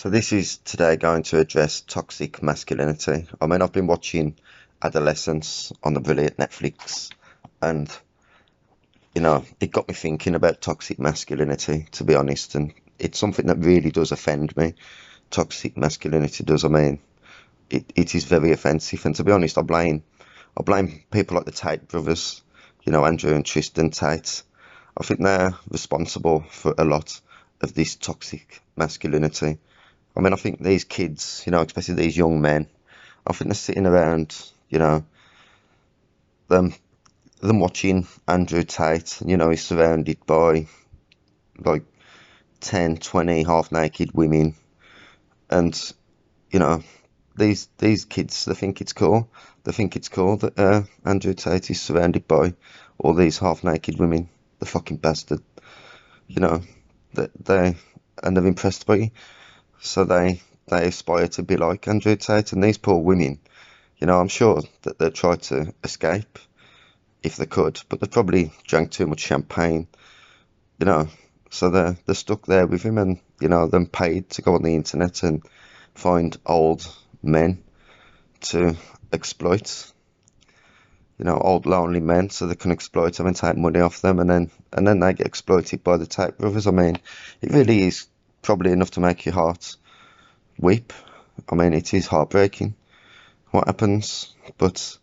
So this is today going to address toxic masculinity. I mean, I've been watching Adolescence on the brilliant Netflix, and it got me thinking about toxic masculinity, to be honest, and it's something that really does offend me. Toxic masculinity does. I mean, it is very offensive, and to be honest, I blame people like the Tate brothers, Andrew and Tristan Tate. I think they're responsible for a lot of this toxic masculinity. I mean, I think these kids, especially these young men, I think they're sitting around, them them watching Andrew Tate, he's surrounded by like 10, 20 half naked women, and you know, these kids, they think it's cool. They think it's cool that Andrew Tate is surrounded by all these half naked women. The fucking bastard, you know, that they're impressed by you, so they aspire to be like Andrew Tate. And these poor women, I'm sure that they try to escape if they could, but they probably drank too much champagne, you know. So they're stuck there with him, and then paid to go on the internet and find old men to exploit, old lonely men, so they can exploit them and take money off them, and then they get exploited by the Tate brothers. I mean, it really is probably enough to make your heart weep. I mean, it is heartbreaking what happens, but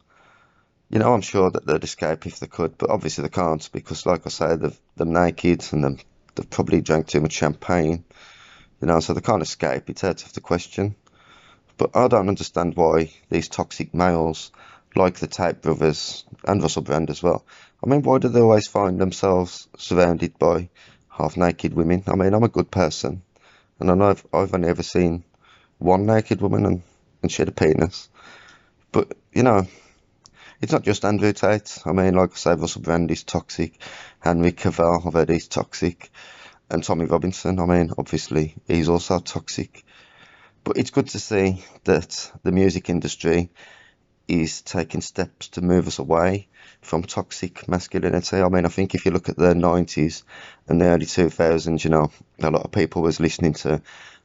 I'm sure that they'd escape if they could, but obviously they can't because, like I say, they're naked and they've probably drank too much champagne, so they can't escape. It's out of the question. But I don't understand why these toxic males, like the Tate brothers and Russell Brand as well, I mean, why do they always find themselves surrounded by half-naked women? I mean, I'm a good person, and I know I've only ever seen one naked woman, and she had a penis. But, it's not just Andrew Tate. I mean, like I say, Russell Brand is toxic. Henry Cavill, I've heard he's toxic. And Tommy Robinson, I mean, obviously, he's also toxic. But it's good to see that the music industry is taking steps to move us away from toxic masculinity. I mean, I think if you look at the 90s and the early 2000s, a lot of people was listening to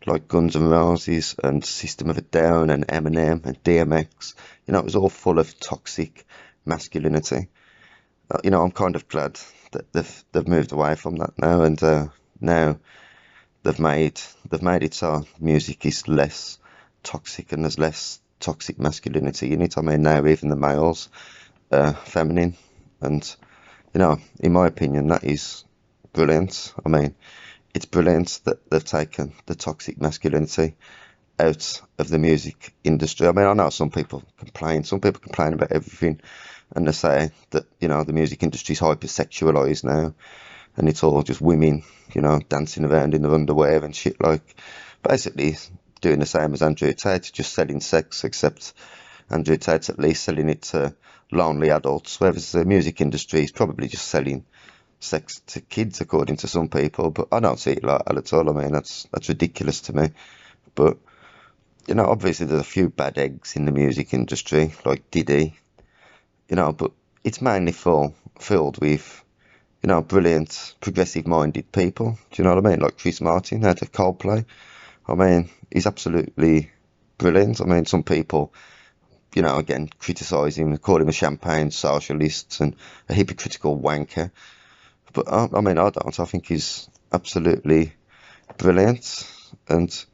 like Guns N' Roses and System of a Down and Eminem and DMX. It was all full of toxic masculinity. I'm kind of glad that they've moved away from that now, and now they've made it so music is less toxic and there's less toxic masculinity in it. I mean, now even the males are feminine, and in my opinion, that is brilliant. I mean, it's brilliant that they've taken the toxic masculinity out of the music industry. I mean, I know some people complain. Some people complain about everything, and they say that the music industry is hypersexualized now, and it's all just women, dancing around in their underwear and shit, like basically doing the same as Andrew Tate, just selling sex, except Andrew Tate's at least selling it to lonely adults, whereas the music industry is probably just selling sex to kids, according to some people. But I don't see it like that at all. I mean, that's ridiculous to me. But obviously there's a few bad eggs in the music industry, like Diddy, but it's mainly filled with brilliant, progressive-minded people. Do you know what I mean? Like Chris Martin out of Coldplay. I mean, he's absolutely brilliant. I mean, some people, again, criticise him, call him a champagne socialist and a hypocritical wanker. But I mean, I don't. I think he's absolutely brilliant, and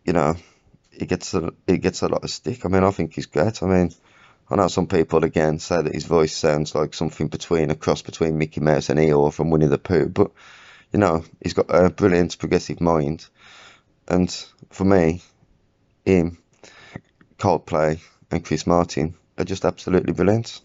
he gets a lot of stick. I mean, I think he's great. I mean, I know some people again say that his voice sounds like something between a cross between Mickey Mouse and Eeyore from Winnie the Pooh, but he's got a brilliant progressive mind, and for me, him, Coldplay, and Chris Martin are just absolutely brilliant.